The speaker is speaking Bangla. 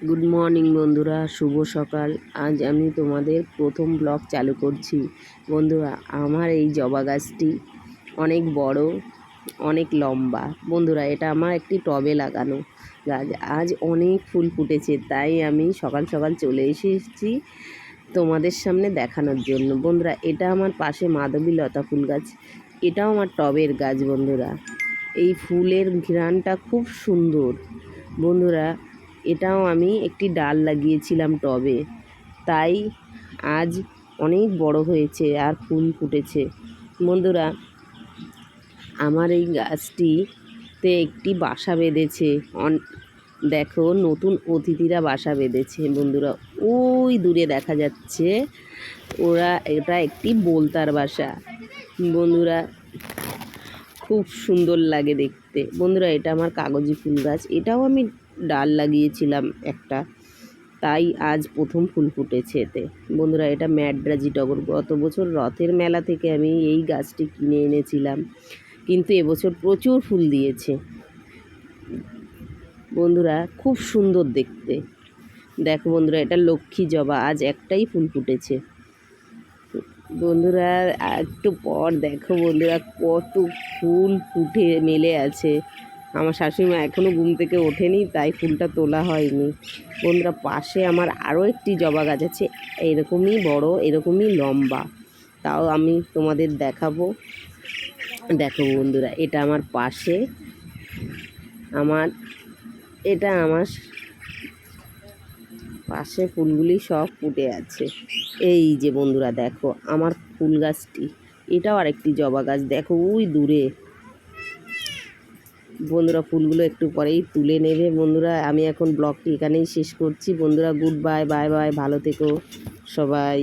গুড মর্নিং বন্ধুরা, শুভ সকাল। আজ আমি তোমাদের প্রথম ব্লগ চালু করছি। বন্ধুরা, আমার এই জবা গাছটি অনেক বড়, অনেক লম্বা। বন্ধুরা, এটা আমার একটি টবে লাগানো গাছ। আজ অনেক ফুল ফুটেছে, তাই আমি সকাল সকাল চলে এসেছি তোমাদের সামনে দেখানোর জন্য। বন্ধুরা, এটা আমার পাশে মাধবীলতা ফুল গাছ, এটাও আমার টবের গাছ। বন্ধুরা, এই ফুলের ঘ্রাণটা খুব সুন্দর। বন্ধুরা, এটাও আমি একটি ডাল লাগিয়েছিলাম টবে, তাই আজ অনেক বড় হয়েছে আর ফুল ফুটেছে। বন্ধুরা, আমার এই গাছটিতে একটি বাসা বেঁধেছে। দেখো, নতুন অতিথিরা বাসা বেঁধেছে। বন্ধুরা, ওই দূরে দেখা যাচ্ছে এটা একটি বোলতার বাসা। বন্ধুরা, খুব সুন্দর লাগে দেখতে। বন্ধুরা, এটা আমার কাগজি ফুল গাছ, এটাও আমি ডাল লাগিয়েছিলাম একটা, তাই আজ প্রথম ফুল ফুটেছে এতে। বন্ধুরা, এটা ম্যাডরাজি টগর। গত বছর রথের মেলা থেকে আমি এই গাছটি কিনে এনেছিলাম, কিন্তু এবছর প্রচুর ফুল দিয়েছে। বন্ধুরা, খুব সুন্দর দেখতে। দেখো বন্ধুরা, এটা লক্ষ্মী জবা, আজ একটাই ফুল ফুটেছে। বন্ধুরা, একটু পর দেখো বন্ধুরা, কত ফুল ফুটে মেলে আছে। আমার শাশুড়িমা এখনও ঘুম থেকে ওঠেনি, তাই ফুলটা তোলা হয়নি। বন্ধুরা, পাশে আমার আরও একটি জবা গাছ আছে, এরকমই বড়, এরকমই লম্বা, তাও আমি তোমাদের দেখাবো। দেখো বন্ধুরা, এটা আমার পাশে, আমার পাশে ফুলগুলি সব ফুটে আছে। এই যে বন্ধুরা, দেখো আমার ফুল গাছটি, এটাও আরেকটি জবা গাছ। দেখো ওই দূরে। বন্ধুরা, ফুলগুলো একটু পরেই তুলে নেবে। বন্ধুরা, আমি এখন ব্লগটি এখানেই শেষ করছি। বন্ধুরা, গুড বাই, বাই বাই, ভালো থেকো সবাই।